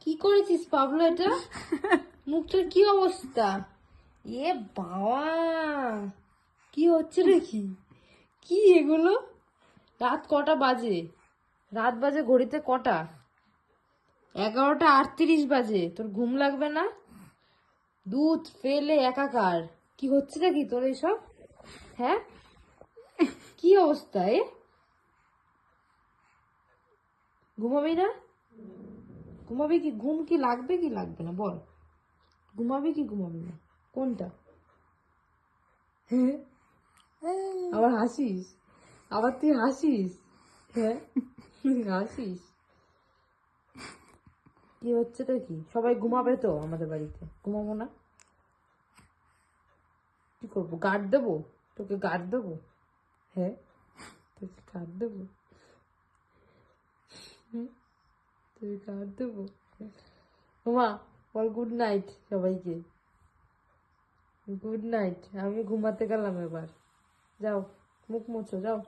কি করেছিস পাবলো এটা? মুখটার কি অবস্থা? এ বাবা, কি হচ্ছে নাকি? কি এগুলো? রাত কটা বাজে? রাত বাজে ঘড়িতে কটা? 11:38 বাজে। তোর ঘুম লাগবে না? দুধ ফেলে একাকার। কি হচ্ছে নাকি তোর এইসব? হ্যাঁ, কি অবস্থা এ? ঘুমাবি না? ঘুমাবি কি? ঘুম কি লাগবে কি লাগবে না বল? ঘুমাবি কি ঘুমাবি না? কোনটা? হ্যাঁ, আবার হাসিস? আবার তুই হাসিস? হ্যাঁ, হাসিস? কি হচ্ছে তো কি? সবাই ঘুমাবে তো আমাদের বাড়িতে, ঘুমাবো না? কি করবো? গার্ড দেবো? তোকে গার্ড দেবো? হ্যাঁ, তোকে গার্ড দেবো? হুম, তোকে গার্ড দেবো? ঘুমা, বল গুড নাইট সবাইকে। Good night. আমি ঘুমাতে গেলাম এবার। যাও, মুখ মুছো, যাও।